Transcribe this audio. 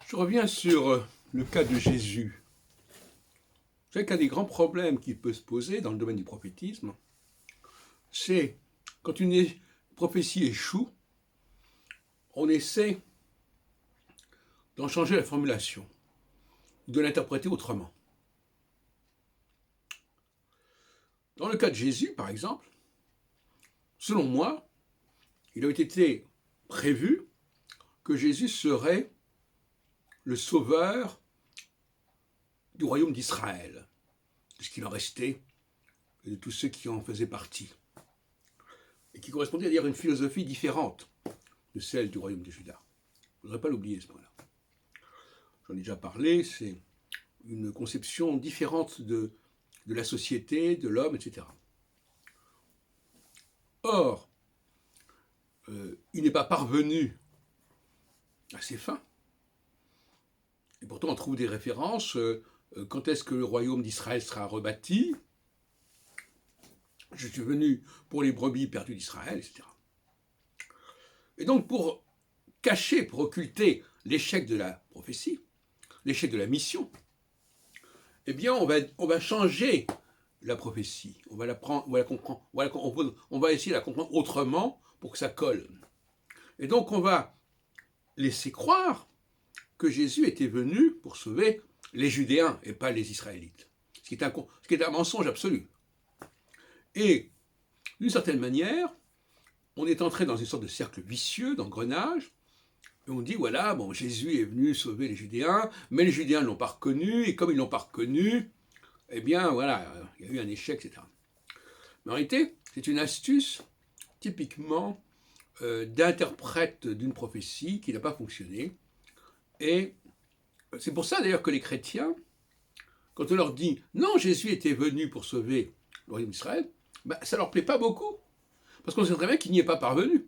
Je reviens sur le cas de Jésus. Vous savez qu'un des grands problèmes qui peut se poser dans le domaine du prophétisme, c'est quand une prophétie échoue, on essaie d'en changer la formulation, de l'interpréter autrement. Dans le cas de Jésus, par exemple, selon moi, il avait été prévu que Jésus serait le sauveur du royaume d'Israël, de ce qu'il en restait, et de tous ceux qui en faisaient partie, et qui correspondait à dire une philosophie différente de celle du royaume de Juda. Je ne voudrais pas l'oublier, ce point-là. J'en ai déjà parlé, c'est une conception différente de la société, de l'homme, etc. Or, il n'est pas parvenu à ses fins. Et pourtant, on trouve des références. Quand est-ce que le royaume d'Israël sera rebâti? Je suis venu pour les brebis perdues d'Israël, etc. Et donc, pour cacher, pour occulter l'échec de la prophétie, l'échec de la mission, eh bien, on va changer la prophétie. On va la prendre, on va essayer de la comprendre autrement pour que ça colle. Et donc, on va laisser croire que Jésus était venu pour sauver les Judéens et pas les Israélites. Ce qui est un mensonge absolu. Et, d'une certaine manière, on est entré dans une sorte de cercle vicieux, d'engrenage, et on dit, voilà, bon, Jésus est venu sauver les Judéens, mais les Judéens ne l'ont pas reconnu, et comme ils ne l'ont pas reconnu, eh bien, voilà, il y a eu un échec, etc. Mais en réalité, c'est une astuce, typiquement, d'interprète d'une prophétie qui n'a pas fonctionné. Et c'est pour ça, d'ailleurs, que les chrétiens, quand on leur dit, non, Jésus était venu pour sauver le royaume d'Israël, ben, ça ne leur plaît pas beaucoup. Parce qu'on sait très bien qu'il n'y est pas parvenu.